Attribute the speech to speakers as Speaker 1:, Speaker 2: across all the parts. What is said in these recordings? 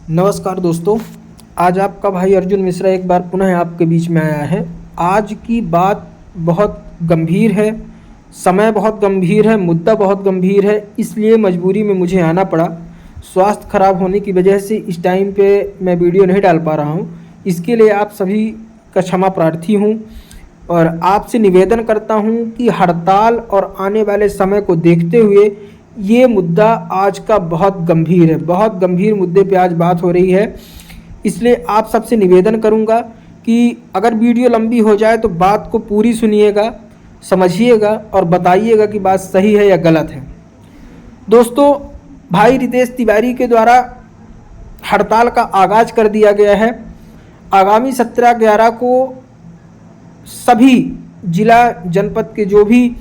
Speaker 1: नमस्कार दोस्तों, आज आपका भाई अर्जुन मिश्रा एक बार पुनः आपके बीच में आया है। आज की बात बहुत गंभीर है, समय बहुत गंभीर है, मुद्दा बहुत गंभीर है, इसलिए मजबूरी में मुझे आना पड़ा। स्वास्थ्य खराब होने की वजह से इस टाइम पे मैं वीडियो नहीं डाल पा रहा हूँ। इसके लिए आप सभी का क्षमा प्रार्थी हूँ और आपसे निवेदन करता हूँ कि हड़ताल और आने वाले समय को देखते हुए ये मुद्दा आज का बहुत गंभीर है, बहुत गंभीर मुद्दे पे आज बात हो रही है। इसलिए आप सबसे निवेदन करूंगा कि अगर वीडियो लंबी हो जाए तो बात को पूरी सुनिएगा, समझिएगा और बताइएगा कि बात सही है या गलत है। दोस्तों, भाई रितेश तिवारी के द्वारा हड़ताल का आगाज कर दिया गया है। आगामी 17/11 को सभी जिला जनपद के जो भी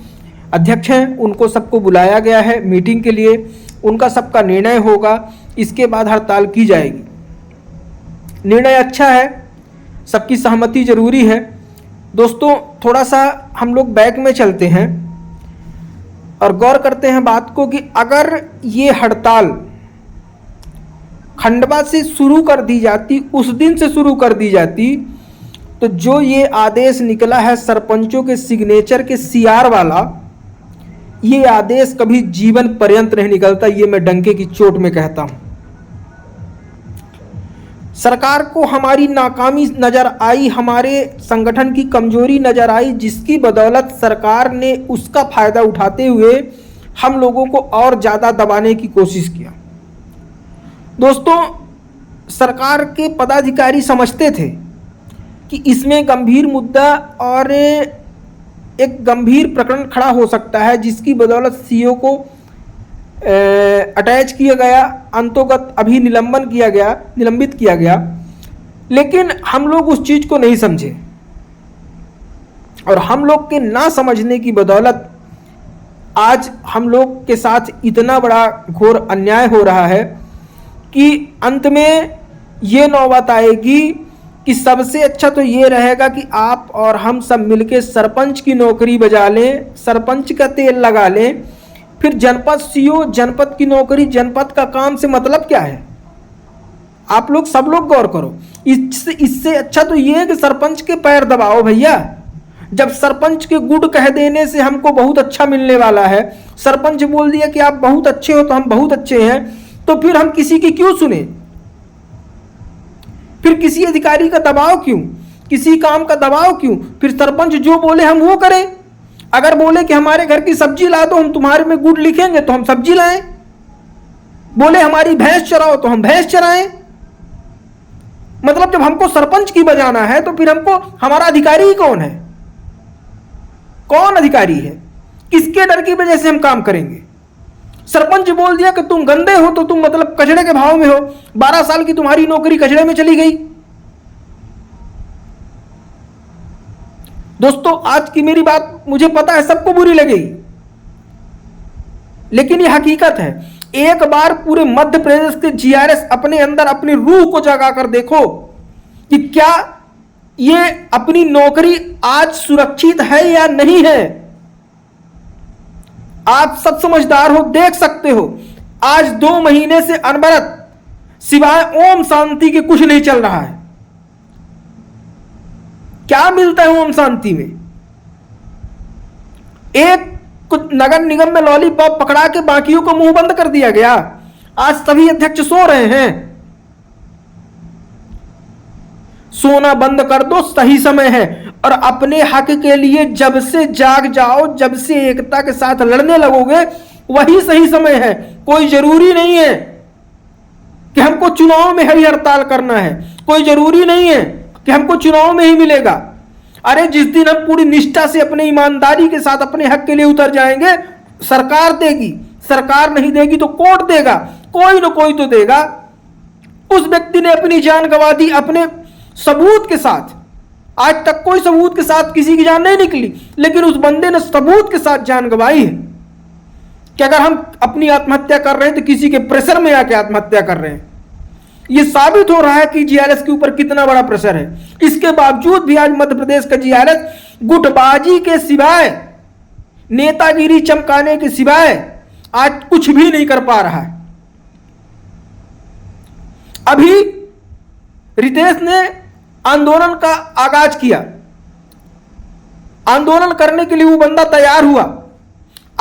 Speaker 1: अध्यक्ष हैं उनको सबको बुलाया गया है मीटिंग के लिए। उनका सबका निर्णय होगा, इसके बाद हड़ताल की जाएगी। निर्णय अच्छा है, सबकी सहमति जरूरी है। दोस्तों, थोड़ा सा हम लोग बैक में चलते हैं और गौर करते हैं बात को कि अगर ये हड़ताल खंडवा से शुरू कर दी जाती, उस दिन से शुरू कर दी जाती, तो जो ये आदेश निकला है सरपंचों के सिग्नेचर के सीआर वाला, ये आदेश कभी जीवन पर्यंत नहीं निकलता। ये मैं डंके की चोट में कहता हूं। सरकार को हमारी नाकामी नजर आई, हमारे संगठन की कमजोरी नजर आई, जिसकी बदौलत सरकार ने उसका फायदा उठाते हुए हम लोगों को और ज्यादा दबाने की कोशिश किया। दोस्तों, सरकार के पदाधिकारी समझते थे कि इसमें गंभीर मुद्दा और एक गंभीर प्रकरण खड़ा हो सकता है, जिसकी बदौलत सीओ को अटैच किया गया, अंतोगत अभी निलंबित किया गया। लेकिन हम लोग उस चीज को नहीं समझे और हम लोग के ना समझने की बदौलत आज हम लोग के साथ इतना बड़ा घोर अन्याय हो रहा है कि अंत में ये नौबत आएगी कि सबसे अच्छा तो ये रहेगा कि आप और हम सब मिलके सरपंच की नौकरी बजा लें, सरपंच का तेल लगा लें, फिर जनपद सीओ, जनपद की नौकरी, जनपद का काम से मतलब क्या है? आप लोग सब लोग गौर करो। इससे अच्छा तो ये है कि सरपंच के पैर दबाओ भैया। जब सरपंच के गुड कह देने से हमको बहुत अच्छा मिलने वाला है, सरपंच बोल दिया कि आप बहुत अच्छे हो तो हम बहुत अच्छे हैं, तो फिर हम किसी की क्यों सुने? फिर किसी अधिकारी का दबाव क्यों, किसी काम का दबाव क्यों? फिर सरपंच जो बोले हम वो करें। अगर बोले कि हमारे घर की सब्जी ला दो, हम तुम्हारे में गुड़ लिखेंगे तो हम सब्जी लाएं। बोले हमारी भैंस चराओ तो हम भैंस चराएं। मतलब जब हमको सरपंच की बजाना है तो फिर हमको हमारा अधिकारी कौन है? कौन अधिकारी है? किसके डर की वजह से हम काम करेंगे? सरपंच बोल दिया कि तुम गंदे हो तो तुम मतलब कचड़े के भाव में हो, 12 साल की तुम्हारी नौकरी कचड़े में चली गई। दोस्तों, आज की मेरी बात मुझे पता है सबको बुरी लगेगी, लेकिन यह हकीकत है। एक बार पूरे मध्य प्रदेश के जीआरएस अपने अंदर अपनी रूह को जगा कर देखो कि क्या ये अपनी नौकरी आज सुरक्षित है या नहीं है। आप सब समझदार हो, देख सकते हो आज 2 महीने से अनवरत सिवाय ओम शांति के कुछ नहीं चल रहा है। क्या मिलता है ओम शांति में? एक कुछ नगर निगम में लॉलीपॉप पकड़ा के बाकियों को मुंह बंद कर दिया गया। आज सभी अध्यक्ष सो रहे हैं। सोना बंद कर दो, सही समय है। और अपने हक के लिए जब से जाग जाओ, जब से एकता के साथ लड़ने लगोगे, वही सही समय है। कोई जरूरी नहीं है कि हमको चुनाव में ही हड़ताल करना है, कोई जरूरी नहीं है कि हमको चुनाव में ही मिलेगा। अरे जिस दिन हम पूरी निष्ठा से अपने ईमानदारी के साथ अपने हक के लिए उतर जाएंगे, सरकार देगी, सरकार नहीं देगी तो कोर्ट देगा, कोई ना कोई तो देगा। उस व्यक्ति ने अपनी जान गंवा दी अपने सबूत के साथ। आज तक कोई सबूत के साथ किसी की जान नहीं निकली, लेकिन उस बंदे ने सबूत के साथ जान गंवाई है कि अगर हम अपनी आत्महत्या कर रहे हैं तो किसी के प्रेशर में आके आत्महत्या कर रहे हैं। यह साबित हो रहा है कि जीआरएस के ऊपर कितना बड़ा प्रेशर है। इसके बावजूद भी आज मध्य प्रदेश का जीआरएस गुटबाजी के सिवाय, नेतागिरी चमकाने के सिवाय आज कुछ भी नहीं कर पा रहा है। अभी रितेश ने आंदोलन का आगाज किया, आंदोलन करने के लिए वो बंदा तैयार हुआ।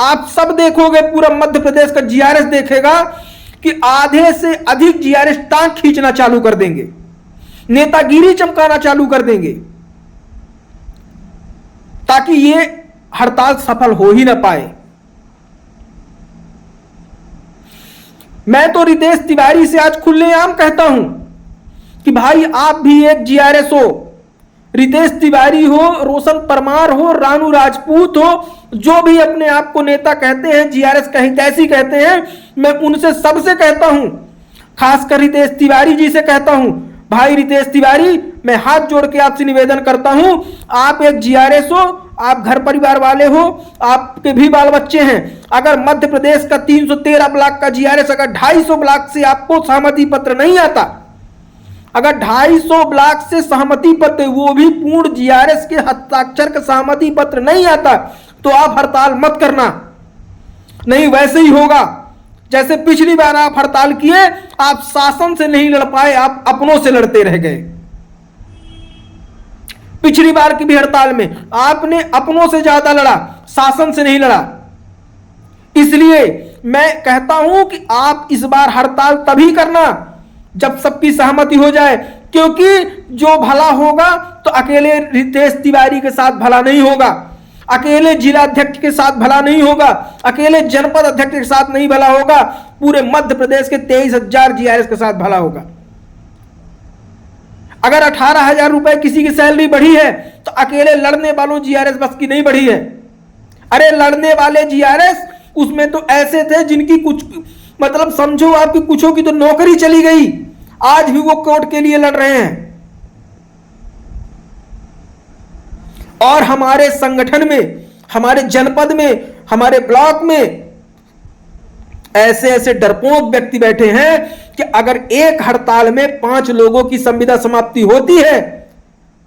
Speaker 1: आप सब देखोगे, पूरा मध्य प्रदेश का जीआरएस देखेगा कि आधे से अधिक जीआरएस टांग खींचना चालू कर देंगे, नेतागिरी चमकाना चालू कर देंगे, ताकि ये हड़ताल सफल हो ही ना पाए। मैं तो रितेश तिवारी से आज खुलेआम कहता हूं कि भाई आप भी एक जीआरएस हो, रितेश तिवारी हो, रोशन परमार हो, रानू राजपूत हो, जो भी अपने आप को नेता कहते हैं, जीआरएस कहीं कैसी कहते हैं, मैं उनसे सबसे कहता हूं, खासकर रितेश तिवारी जी से कहता हूं, भाई रितेश तिवारी, मैं हाथ जोड़ के आपसे निवेदन करता हूं, आप एक जीआरएस हो, आप घर परिवार वाले हो, आपके भी बाल बच्चे हैं। अगर मध्य प्रदेश का 313 ब्लॉक का जीआरएस अगर 250 ब्लॉक से आपको सहमति पत्र नहीं आता, अगर 250 ब्लॉक से सहमति पत्र, वो भी पूर्ण जीआरएस के हस्ताक्षर का सहमति पत्र नहीं आता, तो आप हड़ताल मत करना। नहीं वैसे ही होगा जैसे पिछली बार आप हड़ताल किए, आप शासन से नहीं लड़ पाए, आप अपनों से लड़ते रह गए। पिछली बार की भी हड़ताल में आपने अपनों से ज्यादा लड़ा, शासन से नहीं लड़ा। इसलिए मैं कहता हूं कि आप इस बार हड़ताल तभी करना जब सबकी सहमति हो जाए, क्योंकि जो भला होगा तो अकेले रितेश तिवारी के साथ भला नहीं होगा, अकेले जिला अध्यक्ष के साथ भला नहीं होगा, अकेले जनपद अध्यक्ष के साथ नहीं भला होगा, पूरे मध्य प्रदेश के 23,000 जीआरएस के साथ भला होगा। अगर 18,000 रुपए किसी की सैलरी बढ़ी है तो अकेले लड़ने वालों जीआरएस बस की नहीं बढ़ी है। अरे लड़ने वाले जीआरएस उसमें तो ऐसे थे जिनकी कुछ मतलब समझो आपकी कुछों की तो नौकरी चली गई, आज भी वो कोर्ट के लिए लड़ रहे हैं। और हमारे संगठन में, हमारे जनपद में, हमारे ब्लॉक में ऐसे ऐसे डरपोक व्यक्ति बैठे हैं कि अगर एक हड़ताल में 5 लोगों की संविदा समाप्ति होती है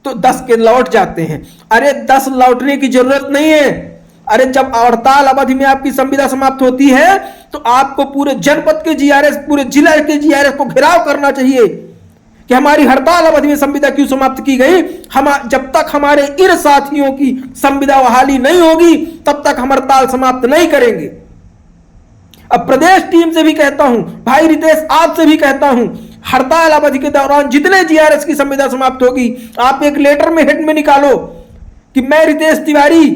Speaker 1: तो 10 के लौट जाते हैं। अरे 10 लौटने की जरूरत नहीं है। अरे जब हड़ताल अवधि में आपकी संविदा समाप्त होती है तो आपको पूरे जनपद के जीआरएस, पूरे जिला के जीआरएस को घेराव करना चाहिए कि हमारी हड़ताल अवधि में संविदा क्यों समाप्त की गई। हम जब तक हमारे इन साथियों की संविदा बहाली नहीं होगी तब तक हम हड़ताल समाप्त नहीं करेंगे। अब प्रदेश टीम से भी कहता हूं, भाई रितेश आपसे भी कहता हूं, हड़ताल अवधि के दौरान जितने जीआरएस की संविदा समाप्त होगी आप एक लेटर में हेड में निकालो कि मैं रितेश तिवारी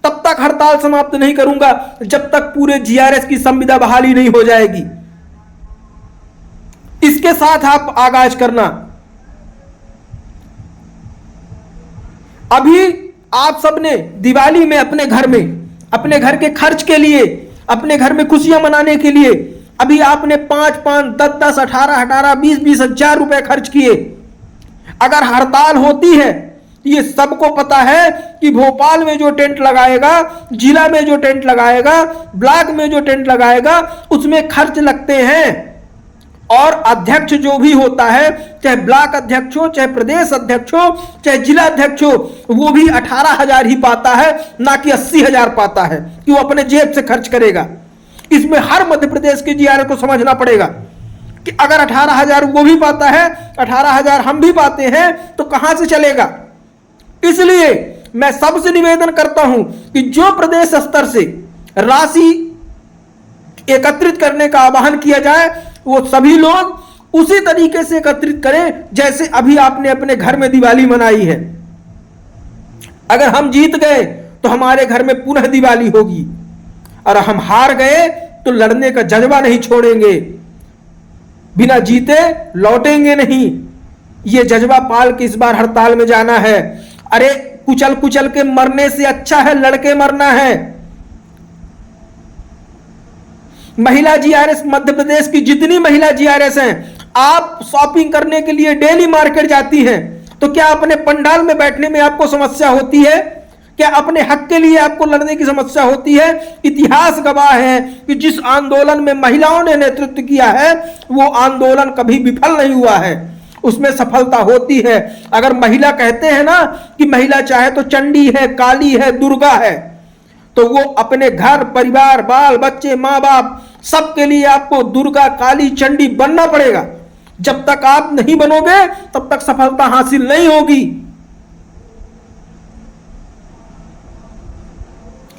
Speaker 1: तब तक हड़ताल समाप्त नहीं करूंगा जब तक पूरे जीआरएस की संविदा बहाली नहीं हो जाएगी। इसके साथ आप आगाज करना। अभी आप सबने दिवाली में अपने घर के खर्च के लिए, अपने घर में खुशियां मनाने के लिए अभी आपने 5-5, 10-10, 18-18, 20-20 हजार रुपए खर्च किए। अगर हड़ताल होती है, ये सबको पता है कि भोपाल में जो टेंट लगाएगा, जिला में जो टेंट लगाएगा, ब्लॉक में जो टेंट लगाएगा, उसमें खर्च लगते हैं। और अध्यक्ष जो भी होता है, चाहे ब्लॉक अध्यक्ष हो, चाहे प्रदेश अध्यक्ष हो, चाहे जिला अध्यक्ष हो, वो भी 18,000 ही पाता है, ना कि 80,000 पाता है कि वो अपने जेब से खर्च करेगा। इसमें हर मध्य प्रदेश के जीआरएस को समझना पड़ेगा कि अगर 18,000 वो भी पाता है, 18,000 हम भी पाते हैं, तो कहां से चलेगा। इसलिए मैं सबसे निवेदन करता हूं कि जो प्रदेश स्तर से राशि एकत्रित करने का आह्वान किया जाए, वो सभी लोग उसी तरीके से एकत्रित करें जैसे अभी आपने अपने घर में दिवाली मनाई है। अगर हम जीत गए तो हमारे घर में पुनः दिवाली होगी, और हम हार गए तो लड़ने का जज्बा नहीं छोड़ेंगे, बिना जीते लौटेंगे नहीं। ये जज्बा पाल के इस बार हड़ताल में जाना है। अरे कुचल कुचल के मरने से अच्छा है लड़के मरना है। महिला जीआरएस, मध्य प्रदेश की जितनी महिला जीआरएस हैं, आप शॉपिंग करने के लिए डेली मार्केट जाती हैं, तो क्या अपने पंडाल में बैठने में आपको समस्या होती है? क्या अपने हक के लिए आपको लड़ने की समस्या होती है? इतिहास गवाह है कि जिस आंदोलन में महिलाओं ने नेतृत्व किया है वो आंदोलन कभी विफल नहीं हुआ है, उसमें सफलता होती है। अगर महिला कहते हैं ना कि महिला चाहे तो चंडी है, काली है, दुर्गा है, तो वो अपने घर परिवार, बाल बच्चे, माँ बाप सबके लिए आपको दुर्गा, काली, चंडी बनना पड़ेगा। जब तक आप नहीं बनोगे तब तक सफलता हासिल नहीं होगी।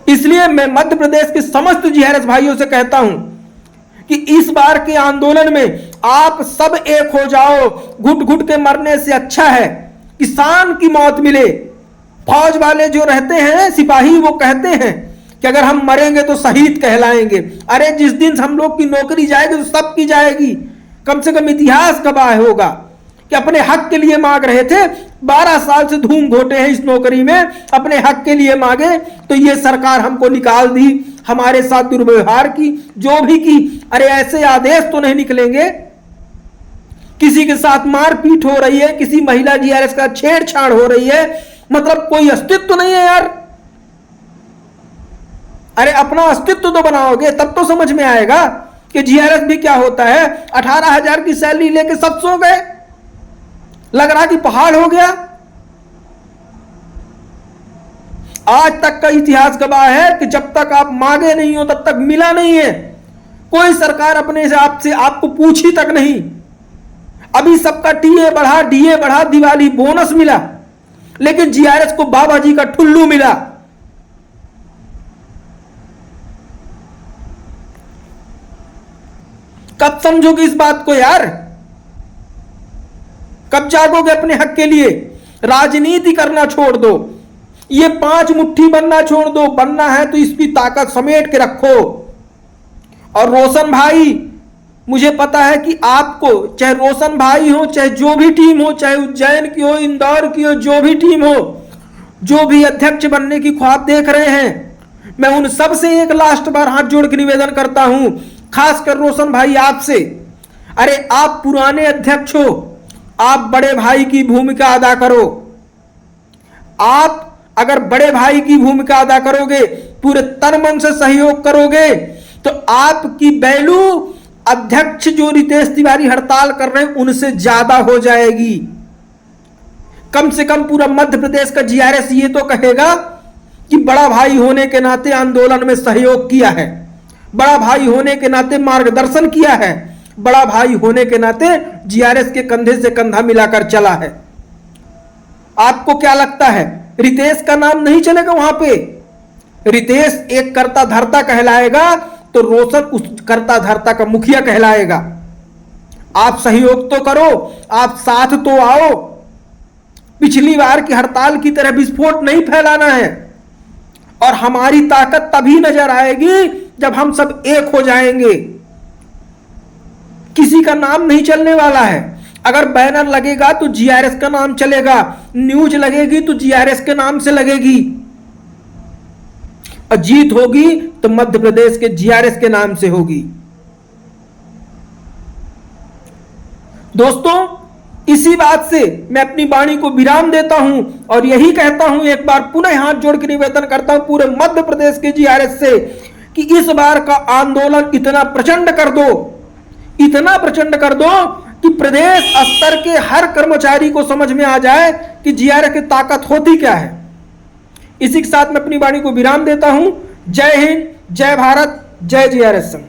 Speaker 1: इसलिए मैं मध्य प्रदेश के समस्त जीआरएस भाइयों से कहता हूं कि इस बार के आंदोलन में आप सब एक हो जाओ। घुट घुट के मरने से अच्छा है किसान की मौत मिले। फौज वाले जो रहते हैं सिपाही, वो कहते हैं कि अगर हम मरेंगे तो शहीद कहलाएंगे। अरे जिस दिन हम लोग की नौकरी जाएगी तो सबकी जाएगी। कम से कम इतिहास गवाह होगा कि अपने हक के लिए मांग रहे थे, 12 साल से धूम घोटे हैं इस नौकरी में, अपने हक के लिए मांगे तो ये सरकार हमको निकाल दी, हमारे साथ दुर्व्यवहार की, जो भी की। अरे ऐसे आदेश तो नहीं निकलेंगे। किसी के साथ मारपीट हो रही है, किसी महिला जीआरएस का छेड़छाड़ हो रही है, मतलब कोई अस्तित्व नहीं है यार। अरे अपना अस्तित्व तो बनाओगे तब तो समझ में आएगा कि जीआरएस भी क्या होता है। 18,000 की सैलरी लेके सब सो गए, लग रहा कि पहाड़ हो गया। आज तक का इतिहास गवाह है कि जब तक आप मांगे नहीं हो तब तक मिला नहीं है। कोई सरकार अपने से आपसे आपको पूछी तक नहीं। अभी सबका टीए बढ़ा, डीए बढ़ा, दिवाली बोनस मिला, लेकिन जीआरएस को बाबा जी का ठुल्लू मिला। कब समझोगे इस बात को यार? कब जागोगे अपने हक के लिए? राजनीति करना छोड़ दो, ये 5 मुट्ठी बनना छोड़ दो। बनना है तो इसकी ताकत समेट के रखो। और रोशन भाई, मुझे पता है कि आपको, चाहे रोशन भाई हो, चाहे जो भी टीम हो, चाहे उज्जैन की हो, इंदौर की हो, जो भी टीम हो, जो भी अध्यक्ष बनने की ख्वाब देख रहे हैं, मैं उन सब से एक लास्ट बार हाथ जोड़ के निवेदन करता हूं, खासकर रोशन भाई आपसे। अरे आप पुराने अध्यक्ष हो, आप बड़े भाई की भूमिका अदा करो। आप अगर बड़े भाई की भूमिका अदा करोगे, पूरे तन मन से सहयोग करोगे, तो आपकी वैल्यू अध्यक्ष जो रितेश तिवारी हड़ताल कर रहे हैं उनसे ज्यादा हो जाएगी। कम से कम पूरा मध्य प्रदेश का जीआरएस ये तो कहेगा कि बड़ा भाई होने के नाते आंदोलन में सहयोग किया है, बड़ा भाई होने के नाते मार्गदर्शन किया है, बड़ा भाई होने के नाते जीआरएस के कंधे से कंधा मिलाकर चला है। आपको क्या लगता है रितेश का नाम नहीं चलेगा वहां पे? रितेश एक कर्ता धर्ता कहलाएगा तो रोशन उस कर्ता धर्ता का मुखिया कहलाएगा। आप सहयोग तो करो, आप साथ तो आओ। पिछली बार की हड़ताल की तरह विस्फोट नहीं फैलाना है। और हमारी ताकत तभी नजर आएगी जब हम सब एक हो जाएंगे। किसी का नाम नहीं चलने वाला है। अगर बैनर लगेगा तो जीआरएस का नाम चलेगा, न्यूज लगेगी तो जीआरएस के नाम से लगेगी, और जीत होगी तो मध्य प्रदेश के जीआरएस के नाम से होगी। दोस्तों, इसी बात से मैं अपनी वाणी को विराम देता हूं और यही कहता हूं, एक बार पुनः हाथ जोड़ के निवेदन करता हूं पूरे मध्य प्रदेश के जीआरएस से कि इस बार का आंदोलन इतना प्रचंड कर दो, इतना प्रचंड कर दो कि प्रदेश स्तर के हर कर्मचारी को समझ में आ जाए कि जीआरएस की ताकत होती क्या है। इसी के साथ मैं अपनी वाणी को विराम देता हूं। जय हिंद, जय भारत, जय जीआरएस संघ।